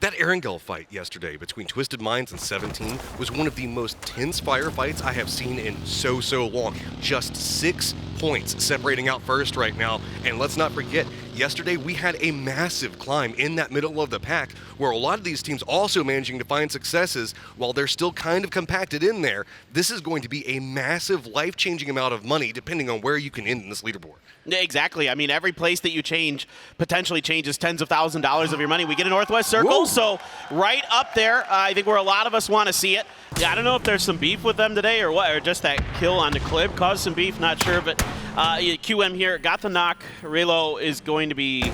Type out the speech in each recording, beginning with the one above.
That Erangel fight yesterday between Twisted Minds and 17 was one of the most tense firefights I have seen in so long. Just 6 points separating out first right now. And let's not forget, yesterday we had a massive climb in that middle of the pack where a lot of these teams also managing to find successes while they're still kind of compacted in there. This is going to be a massive life-changing amount of money depending on where you can end in this leaderboard. Exactly. I mean, every place that you change potentially changes tens of thousands of dollars of your money. We get a Northwest Circle, so right up there, I think where a lot of us want to see it. Yeah, I don't know if there's some beef with them today or what, or just that kill on the clip caused some beef, not sure, but QM here got the knock. Relo is going to be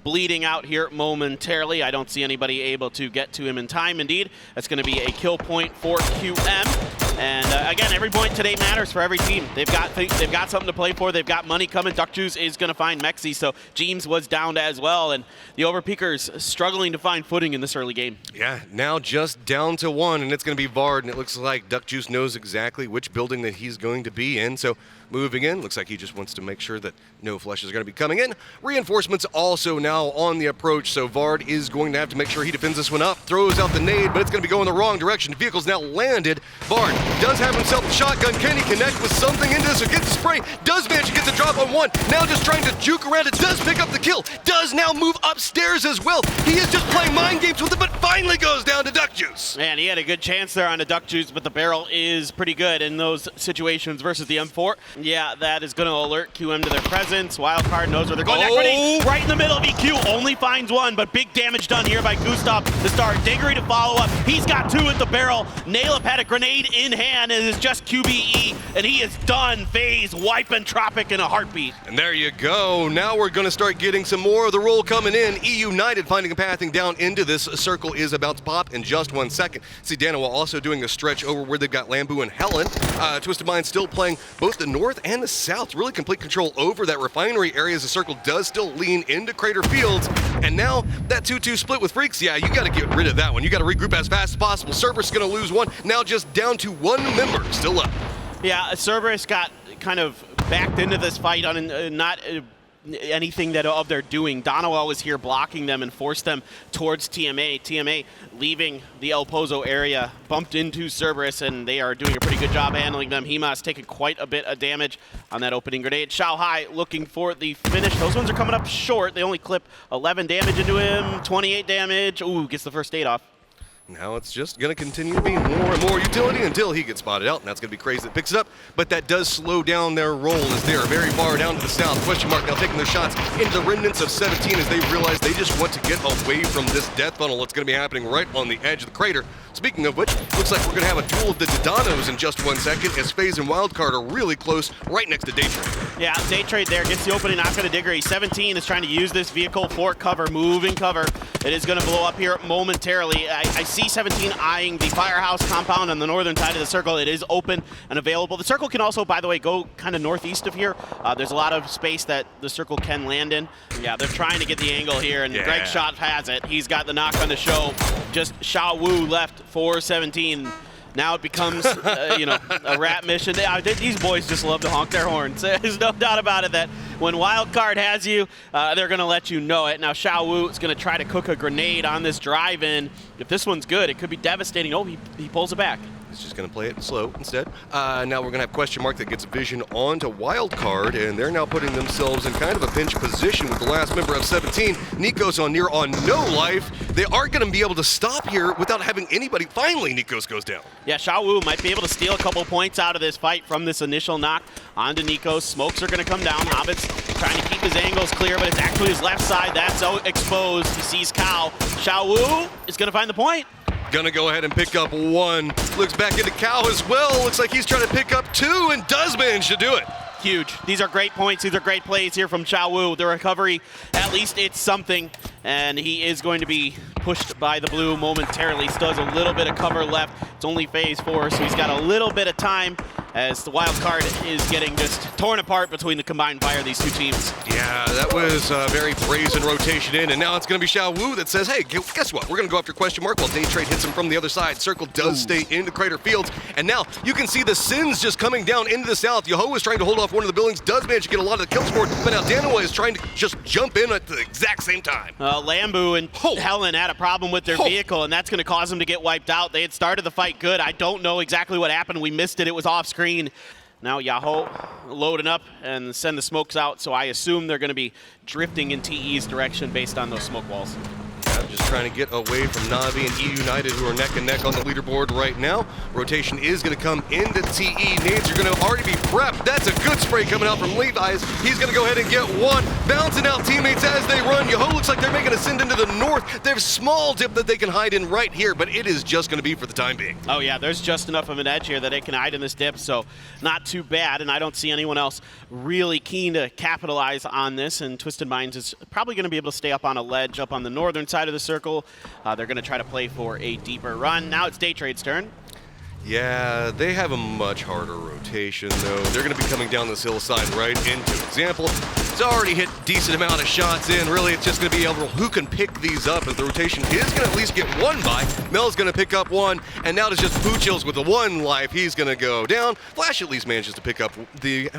bleeding out here momentarily. I don't see anybody able to get to him in time. Indeed, that's going to be a kill point for QM. And again, every point today matters for every team. They've got something to play for. They've got money coming. Duck Juice is going to find Mexi, so James was downed as well. And the Overpeakers struggling to find footing in this early game. Yeah, now just down to one, and it's going to be Vard, and it looks like Duck Juice knows exactly which building that he's going to be in. So moving in, looks like he just wants to make sure that no flesh is going to be coming in. Reinforcements also now on the approach, so Vard is going to have to make sure he defends this one up. Throws out the nade, but it's going to be going the wrong direction. The vehicle's now landed. Vard does have himself a shotgun. Can he connect with something into this or get the spray? Does manage to get the drop on one. Now just trying to juke around it. Does pick up the kill. Does now move upstairs as well. He is just playing mind games with it, but finally goes down to Duck Juice. Man, he had a good chance there on the Duck Juice, but the barrel is pretty good in those situations versus the M4. Yeah, that is going to alert QM to their presence. Wildcard knows where they're going. Oh. Right in the middle of EQ. Only finds one, but big damage done here by Gustav to start. Diggory to follow up. He's got two at the barrel. Nailip had a grenade in hand. It is just QBE, and he is done. FaZe wiping Tropic in a heartbeat. And there you go. Now we're going to start getting some more of the roll coming in. United finding a pathing down into this circle is about to pop in just 1 second. See Danawa also doing a stretch over where they've got Lambu and Helen. Twisted Mind still playing both the north and the south. Really complete control over that refinery area as the circle does still lean into Crater Fields. And now that 2-2 split with Freaks, yeah, you got to get rid of that one. You got to regroup as fast as possible. Cerberus going to lose one. Now just down to one member still up. Yeah, Cerberus got kind of backed into this fight on not anything that of their doing. Donowell was here blocking them and forced them towards TMA. TMA leaving the El Pozo area, bumped into Cerberus, and they are doing a pretty good job handling them. Himas taking quite a bit of damage on that opening grenade. Shanghai looking for the finish. Those ones are coming up short. They only clip 11 damage into him, 28 damage. Ooh, gets the first aid off. Now it's just going to continue to be more and more utility until he gets spotted out, and that's going to be Crazy that picks it up. But that does slow down their roll as they are very far down to the south. Question mark now taking their shots into the remnants of 17 as they realize they just want to get away from this death funnel that's going to be happening right on the edge of the crater. Speaking of which, looks like we're going to have a duel of the Dodanos in just 1 second as FaZe and Wildcard are really close right next to Daytrade. Yeah, Daytrade there gets the opening knock on a Diggory. 17 is trying to use this vehicle for cover, moving cover. It is going to blow up here momentarily. I see 17 eyeing the firehouse compound on the northern side of the circle. It is open and available. The circle can also, by the way, go kind of northeast of here. There's a lot of space that the circle can land in. Yeah, they're trying to get the angle here, and Greg Schott has it. He's got the knock on the show. Just Xiao Wu left for 17. Now it becomes, a rat mission. These boys just love to honk their horns. There's no doubt about it that when Wildcard has you, they're going to let you know it. Now Xiao Wu is going to try to cook a grenade on this drive-in. If this one's good, it could be devastating. Oh, he pulls it back. He's just going to play it slow instead. Now we're going to have Question Mark that gets vision onto Wildcard, and they're now putting themselves in kind of a pinch position with the last member of 17. Nico's on no life. They aren't going to be able to stop here without having anybody. Finally, Nikos goes down. Yeah, Xiao Wu might be able to steal a couple points out of this fight from this initial knock onto Nikos. Smokes are going to come down. Hobbit's trying to keep his angles clear, but it's actually his left side that's exposed. He sees Cow. Xiao Wu is going to find the point. Gonna go ahead and pick up one. Looks back into Cow as well. Looks like he's trying to pick up two and does manage to do it. Huge. These are great points. These are great plays here from Xiao Wu. The recovery, at least it's something. And he is going to be pushed by the blue momentarily. Still has a little bit of cover left. It's only phase 4, so he's got a little bit of time. as the wild card is getting just torn apart between the combined fire of these two teams. Yeah, that was a very brazen rotation in, and now it's going to be Xiao Wu that says, hey, guess what? We're going to go after question mark while Day Trade hits him from the other side. Circle does stay into Crater Fields, and now you can see the Sins just coming down into the south. Yoho is trying to hold off one of the buildings, does manage to get a lot of the kills for it, but now Danoa is trying to just jump in at the exact same time. Lambu and Helen had a problem with their vehicle, and that's going to cause them to get wiped out. They had started the fight good. I don't know exactly what happened. We missed it. It was off screen. Now Yahoo loading up and send the smokes out, so I assume they're going to be drifting in TE's direction based on those smoke walls. Yeah, just trying to get away from Navi and E United, who are neck and neck on the leaderboard right now. Rotation is going to come into TE. Nades, you're going to already be prepped. That's a good spray coming out from Levi's. He's going to go ahead and get one. Bouncing out teammates as they run. Yoho looks like they're making a send into the north. There's a small dip that they can hide in right here, but it is just going to be for the time being. Oh yeah, there's just enough of an edge here that they can hide in this dip, so not too bad, and I don't see anyone else really keen to capitalize on this, and Twisted Minds is probably going to be able to stay up on a ledge up on the northern side of the circle. They're going to try to play for a deeper run. Now it's Day Trade's turn. Yeah, they have a much harder rotation, though. They're going to be coming down this hillside right into Example. It's already hit decent amount of shots in. Really, it's just going to be able who can pick these up, as the rotation is going to at least get one by. Mel's going to pick up one, and now it's just Poochills with the one life. He's going to go down. Flash at least manages to pick up the...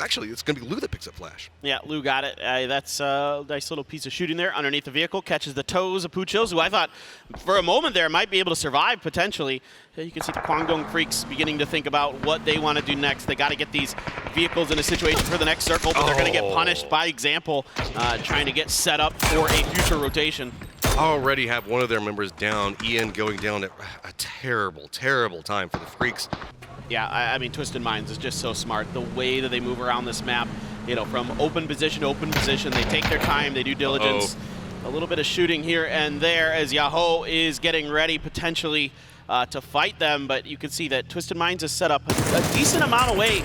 Actually, it's going to be Lou that picks up Flash. Yeah, Lou got it. That's a nice little piece of shooting there underneath the vehicle. Catches the toes of Poochills, who I thought for a moment there might be able to survive potentially. You can see the Kwangdong Freaks beginning to think about what they want to do next. They got to get these vehicles in a situation for the next circle, but they're going to get punished by Example, trying to get set up for a future rotation. Already have one of their members down. Ian going down at a terrible, terrible time for the Freaks. Yeah, I mean, Twisted Minds is just so smart. The way that they move around this map, you know, from open position to open position, they take their time, they do diligence. A little bit of shooting here and there as Yahoo is getting ready potentially to fight them, but you can see that Twisted Minds is set up a decent amount away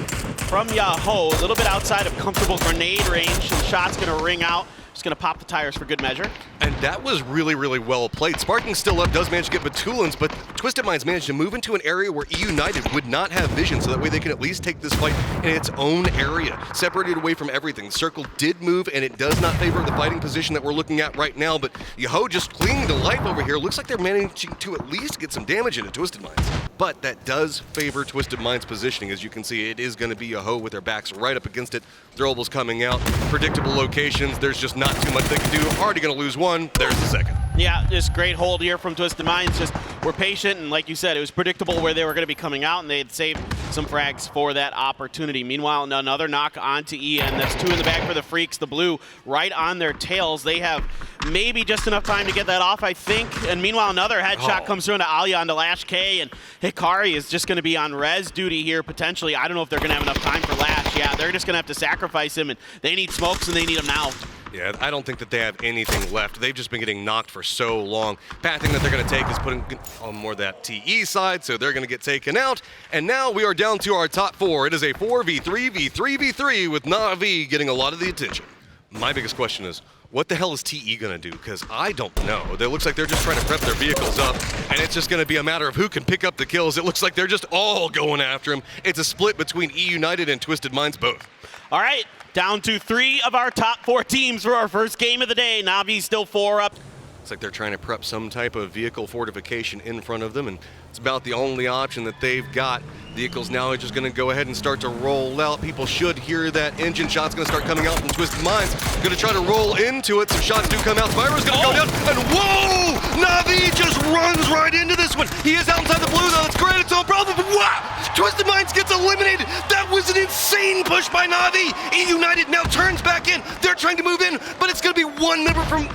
from Yahoo, a little bit outside of comfortable grenade range, and shot's gonna ring out. Just going to pop the tires for good measure. And that was really, really well played. Sparking's still up, does manage to get Batulins, but Twisted Minds managed to move into an area where E United would not have vision, so that way they can at least take this fight in its own area, separated away from everything. The circle did move, and it does not favor the fighting position that we're looking at right now, but Yahoo just clinging to life over here. Looks like they're managing to at least get some damage into Twisted Minds. But that does favor Twisted Minds' positioning. As you can see, it is going to be Yahoo with their backs right up against it. Throwables coming out, predictable locations. There's just not too much they can do. Already going to lose one. There's the second. Yeah, just great hold here from Twisted Minds. Just we're patient, and like you said, it was predictable where they were going to be coming out, and they had saved some frags for that opportunity. Meanwhile, another knock onto EN. That's two in the bag for the Freaks. The blue right on their tails. They have maybe just enough time to get that off, I think. And meanwhile, another headshot comes through into Alia onto Lash K, and Hikari is just going to be on res duty here potentially. I don't know if they're going to have enough time for Lash. Yeah, they're just going to have to sacrifice him, and they need smokes, and they need them now. Yeah, I don't think that they have anything left. They've just been getting knocked for so long. Pathing that they're going to take is putting on more of that TE side, so they're going to get taken out. And now we are down to our top four. It is a 4v3, v3v3 with NAVI getting a lot of the attention. My biggest question is, what the hell is TE going to do? Because I don't know. It looks like they're just trying to prep their vehicles up, and it's just going to be a matter of who can pick up the kills. It looks like they're just all going after him. It's a split between E United and Twisted Minds both. All right, down to 3 of our top 4 teams for our first game of the day. Navi's still 4 up. It's like they're trying to prep some type of vehicle fortification in front of them, and it's about the only option that they've got. Vehicles now are just going to go ahead and start to roll out. People should hear that engine shot's going to start coming out from Twisted Minds. Going to try to roll into it. Some shots do come out. Spyro's going to go down, and whoa! Navi just runs right into this one. He is out inside the blue, though. It's great. It's no problem. But wow! Twisted Minds gets eliminated. That was an insane push by Navi. E United now turns back in. They're trying to move in, but it's going to be one member from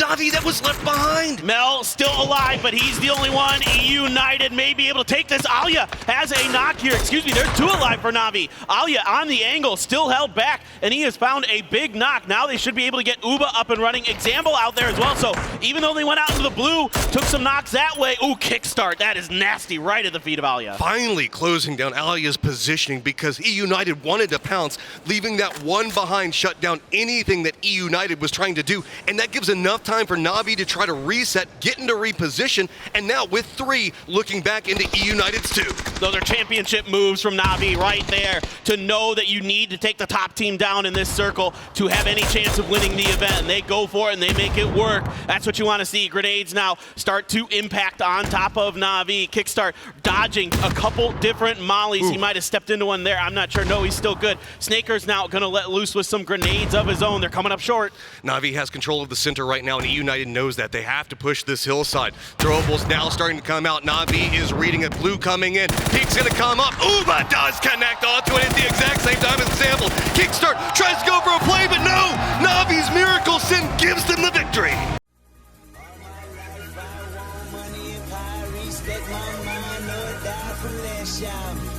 Navi that was left behind. Mel still alive, but he's the only one. E United may be able to take this. Alia has a knock here. Excuse me, there's 2 alive for Navi. Alia on the angle, still held back, and he has found a big knock. Now they should be able to get Uba up and running. Example out there as well, so even though they went out into the blue, took some knocks that way. Ooh, kickstart. That is nasty right at the feet of Alia. Finally closing down Alia's positioning because E United wanted to pounce, leaving that one behind shut down anything that E United was trying to do. do, and that gives enough time for NAVI to try to reset, get into reposition, and now with 3, looking back into E United's 2. Those are championship moves from NAVI right there to know that you need to take the top team down in this circle to have any chance of winning the event. And they go for it and they make it work. That's what you want to see. Grenades now start to impact on top of NAVI. Kickstart dodging a couple different mollies. He might have stepped into one there. I'm not sure. No, he's still good. Snaker's now going to let loose with some grenades of his own. They're coming up short. NAVI has control of the center right now, and E United knows that. They have to push this hillside. Throwables now starting to come out. NAVI is reading it. Blue coming in. Peek's going to come up. Uba does connect onto it at the exact same time as Sample. Kickstart tries to go for a play, but no! NAVI's Miracle Sin gives them the victory.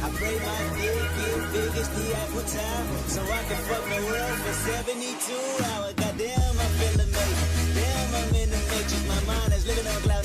I pray my dick get big as the apple time, so I can fuck the world for 72 hours. Goddamn, I feel amazing. Damn, I'm in the matrix. My mind is living on cloud